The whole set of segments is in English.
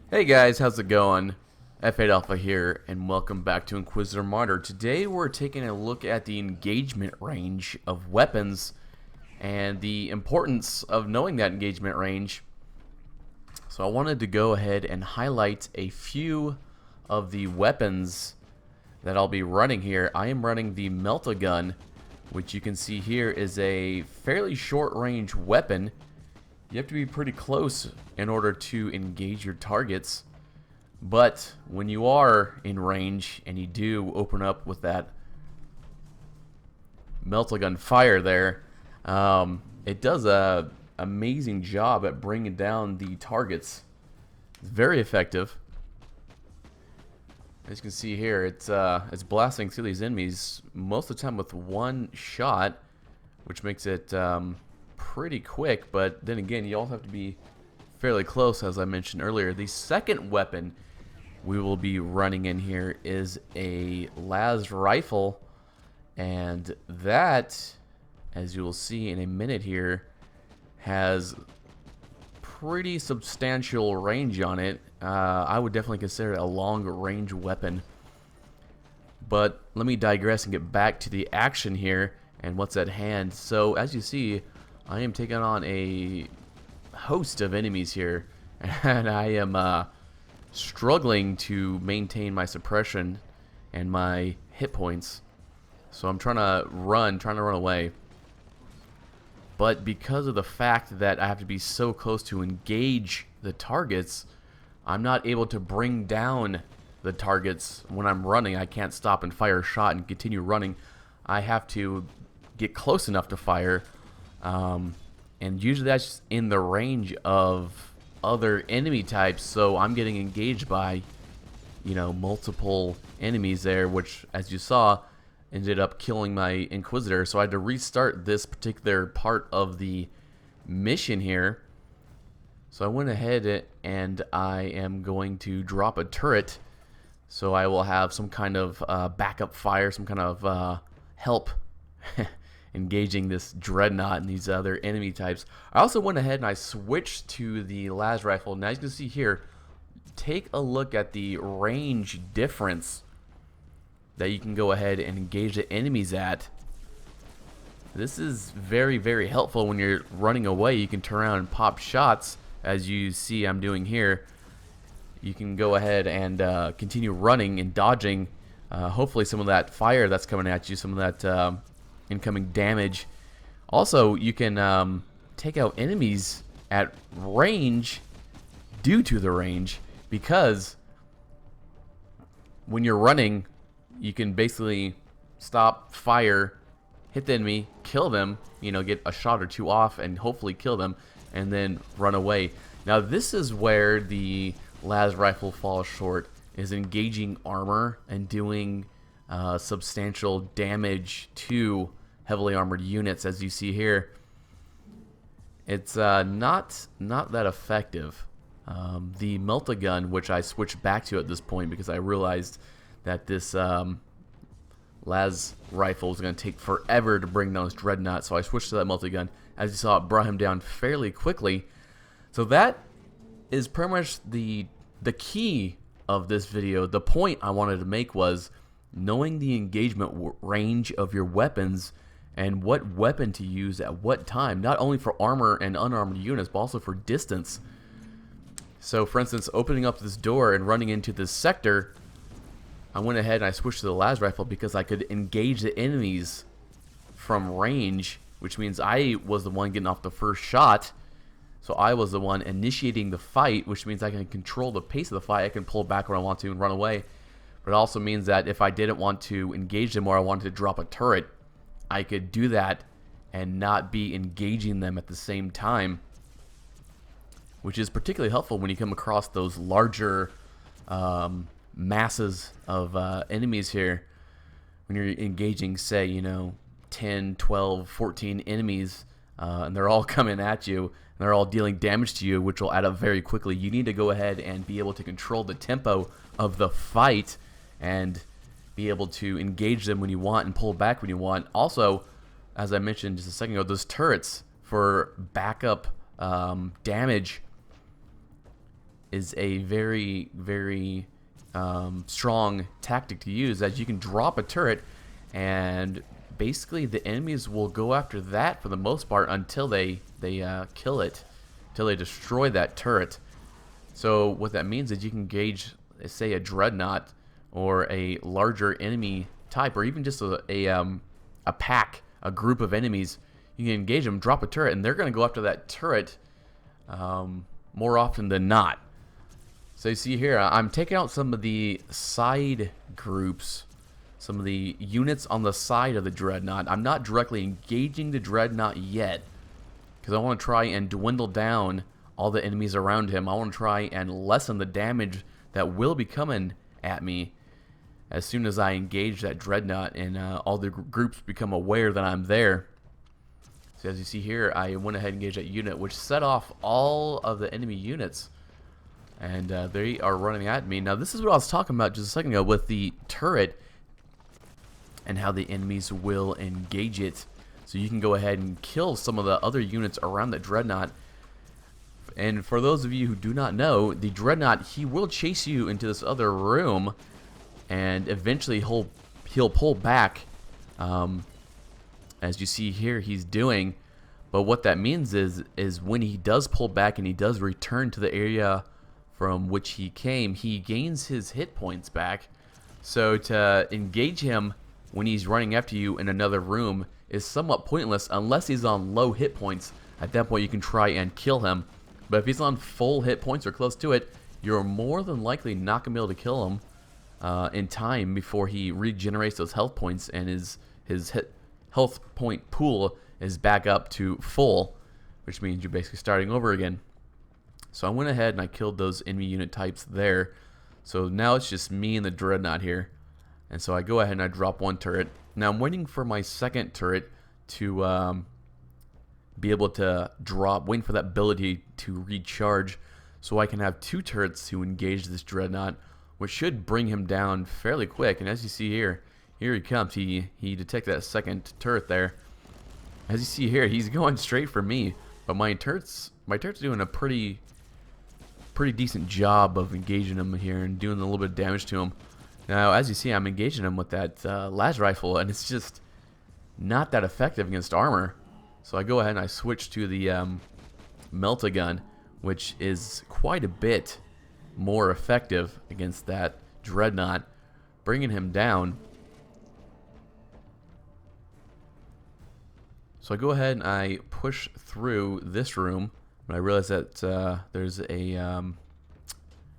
Hey guys, how's it going? F8 Alpha here, and welcome back to Inquisitor Martyr. Today we're taking a look at the engagement range of weapons and the importance of knowing that engagement range. So I wanted to go ahead and highlight a few of the weapons that I'll be running here. I am running the Melt-A-Gun, which you can see here is a fairly short range weapon. You have to be pretty close in order to engage your targets. But when you are in range and you do open up with that Melt-A-Gun fire there, it does a amazing job at bringing down the targets. It's very effective. As you can see here, it's blasting through these enemies most of the time with one shot, which makes it pretty quick. But then again, you also have to be fairly close, as I mentioned earlier. The second weapon we will be running in here is a las rifle, and that, as you will see in a minute here, has pretty substantial range on it. I would definitely consider it a long range weapon. But let me digress and get back to the action here and what's at hand. So as you see, I am taking on a host of enemies here, and I am struggling to maintain my suppression and my hit points. So I'm trying to run away. But because of the fact that I have to be so close to engage the targets, I'm not able to bring down the targets when I'm running. I can't stop and fire a shot and continue running. I have to get close enough to fire, and usually that's in the range of other enemy types, so I'm getting engaged by, multiple enemies there, which, as you saw, ended up killing my Inquisitor. So I had to restart this particular part of the mission here. So I went ahead and I am going to drop a turret, so I will have some kind of backup fire, some kind of help engaging this dreadnought and these other enemy types. I also went ahead and I switched to the las rifle. Now, as you can see here, take a look at the range difference that you can go ahead and engage the enemies at. This is very, very helpful when you're running away. You can turn around and pop shots, as you see I'm doing here. You can go ahead and continue running and dodging. Hopefully some of that fire that's coming at you, some of that incoming damage. Also, you can take out enemies at range due to the range, because when you're running, you can basically stop, fire, hit the enemy, kill them, get a shot or two off and hopefully kill them, and then run away. Now, this is where the las rifle falls short, is engaging armor and doing substantial damage to heavily armored units. As you see here, it's not that effective. The Melt-A-Gun, which I switched back to at this point because I realized that this las rifle is going to take forever to bring down this dreadnought, so I switched to that Melt-A-Gun. As you saw, it brought him down fairly quickly. So that is pretty much the key of this video. The point I wanted to make was knowing the engagement range of your weapons and what weapon to use at what time, not only for armor and unarmed units, but also for distance. So, for instance, opening up this door and running into this sector, I went ahead and I switched to the las rifle because I could engage the enemies from range, which means I was the one getting off the first shot. So I was the one initiating the fight, which means I can control the pace of the fight. I can pull back when I want to and run away. But it also means that if I didn't want to engage them or I wanted to drop a turret, I could do that and not be engaging them at the same time, which is particularly helpful when you come across those larger masses of enemies here. When you're engaging, say, 10, 12, 14 enemies, and they're all coming at you, and they're all dealing damage to you, which will add up very quickly. You need to go ahead and be able to control the tempo of the fight and be able to engage them when you want and pull back when you want. Also, as I mentioned just a second ago, those turrets for backup damage is a very, very strong tactic to use, as you can drop a turret and basically the enemies will go after that for the most part until they kill it, until they destroy that turret. So what that means is you can engage, say, a dreadnought or a larger enemy type, or even just a pack, a group of enemies. You can engage them, drop a turret, and they're going to go after that turret more often than not. So you see here, I'm taking out some of the side groups, some of the units on the side of the dreadnought. I'm not directly engaging the dreadnought yet, because I want to try and dwindle down all the enemies around him. I want to try and lessen the damage that will be coming at me as soon as I engage that dreadnought and all the groups become aware that I'm there. So as you see here, I went ahead and engaged that unit, which set off all of the enemy units. And they are running at me. Now this is what I was talking about just a second ago with the turret and how the enemies will engage it. So you can go ahead and kill some of the other units around the dreadnought. And for those of you who do not know, the dreadnought, he will chase you into this other room, and eventually he'll pull back, as you see here he's doing. But what that means is when he does pull back and he does return to the area from which he came, he gains his hit points back. So to engage him when he's running after you in another room is somewhat pointless unless he's on low hit points. At that point you can try and kill him. But if he's on full hit points or close to it, you're more than likely not going to be able to kill him in time before he regenerates those health points and his health point pool is back up to full, which means you're basically starting over again. So I went ahead and I killed those enemy unit types there. So now it's just me and the dreadnought here. And so I go ahead and I drop one turret. Now I'm waiting for my second turret to be able to drop, waiting for that ability to recharge so I can have two turrets to engage this dreadnought, which should bring him down fairly quick. And as you see here, here he comes. He detected that second turret there. As you see here, he's going straight for me. But my turret's doing a pretty decent job of engaging him here and doing a little bit of damage to him. Now, as you see, I'm engaging him with that las rifle, and it's just not that effective against armor. So I go ahead and I switch to the melt-a-gun, which is quite a bit more effective against that dreadnought, bringing him down. So I go ahead and I push through this room, and I realize that there's a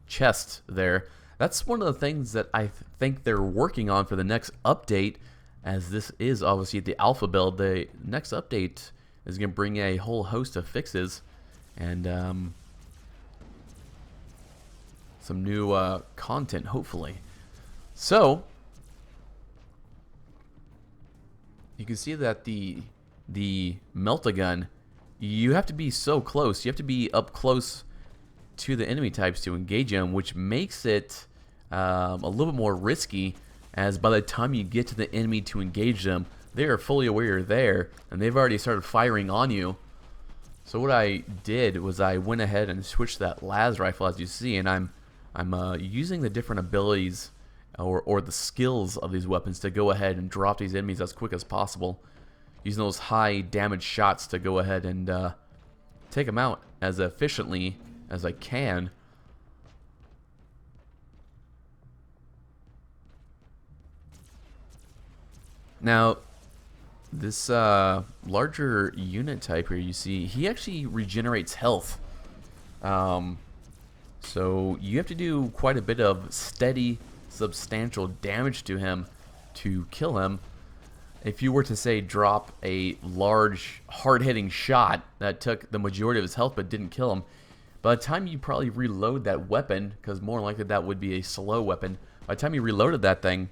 chest there. That's one of the things that I think they're working on for the next update, as this is obviously the alpha build. The next update is going to bring a whole host of fixes and some new content, hopefully. So you can see that the melt-a-gun, you have to be so close. You have to be up close to the enemy types to engage them, which makes it a little bit more risky, as by the time you get to the enemy to engage them, they are fully aware you're there, and they've already started firing on you. So what I did was I went ahead and switched that las rifle, as you see, and I'm using the different abilities or the skills of these weapons to go ahead and drop these enemies as quick as possible, using those high damage shots to go ahead and take them out as efficiently as I can. Now, this larger unit type here, you see, he actually regenerates health. So you have to do quite a bit of steady, substantial damage to him to kill him. If you were to, say, drop a large, hard-hitting shot that took the majority of his health but didn't kill him, by the time you probably reload that weapon, because more likely that would be a slow weapon, by the time you reloaded that thing,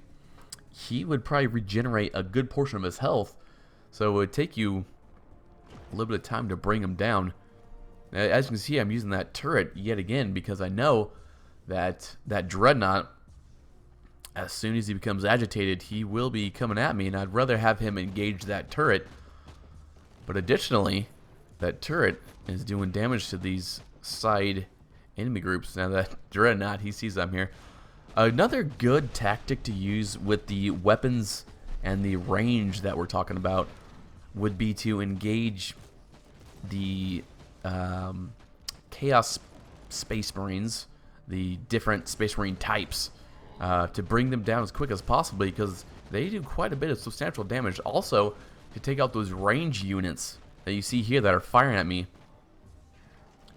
he would probably regenerate a good portion of his health. So it would take you a little bit of time to bring him down. As you can see, I'm using that turret yet again because I know that that dreadnought, as soon as he becomes agitated, he will be coming at me, and I'd rather have him engage that turret. But additionally, that turret is doing damage to these side enemy groups. Now that Dreadnought, he sees I'm here. Another good tactic to use with the weapons and the range that we're talking about would be to engage the Chaos Space Marines, the different Space Marine types, to bring them down as quick as possible, because they do quite a bit of substantial damage. Also, to take out those range units that you see here that are firing at me,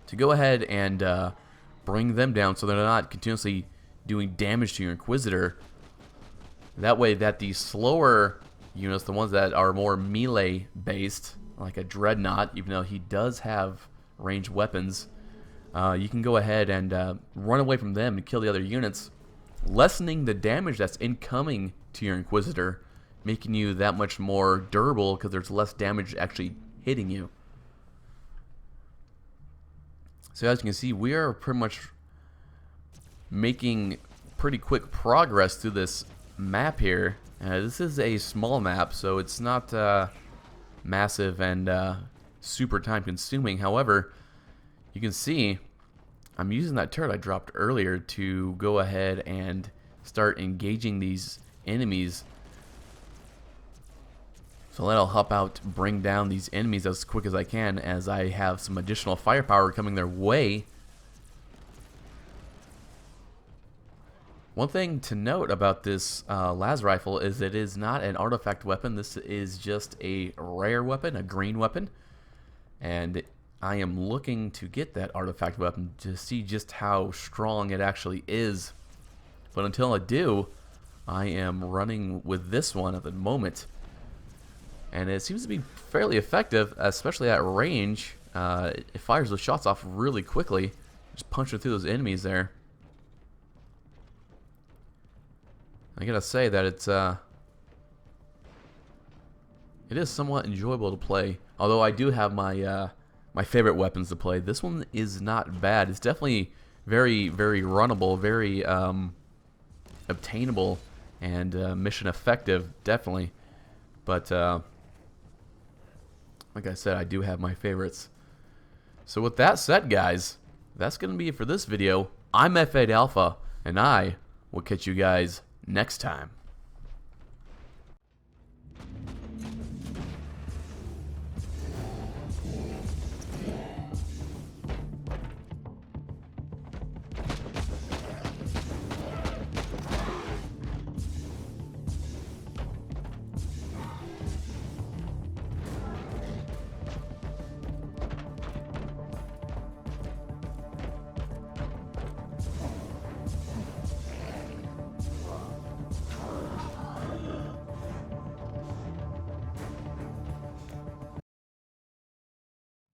to go ahead and bring them down so they're not continuously doing damage to your Inquisitor. That way that the slower units, the ones that are more melee based, like a Dreadnought, even though he does have ranged weapons, you can go ahead and run away from them and kill the other units, lessening the damage that's incoming to your Inquisitor, making you that much more durable because there's less damage actually hitting you. So as you can see, we are pretty much making pretty quick progress through this map here. This is a small map, so it's not massive and super time consuming. However, you can see I'm using that turret I dropped earlier to go ahead and start engaging these enemies. So then I'll hop out, bring down these enemies as quick as I can, as I have some additional firepower coming their way. One thing to note about this las rifle is it is not an artifact weapon. This is just a rare weapon, a green weapon. And I am looking to get that artifact weapon to see just how strong it actually is. But until I do, I am running with this one at the moment. And it seems to be fairly effective, especially at range. It fires those shots off really quickly. Just punching through those enemies there. I gotta say that it is somewhat enjoyable to play. Although I do have my my favorite weapons to play. This one is not bad. It's definitely very, very runnable, very obtainable, and mission effective, definitely. But like I said, I do have my favorites. So with that said, guys, that's gonna be it for this video. I'm F8 Alpha, and I will catch you guys next time.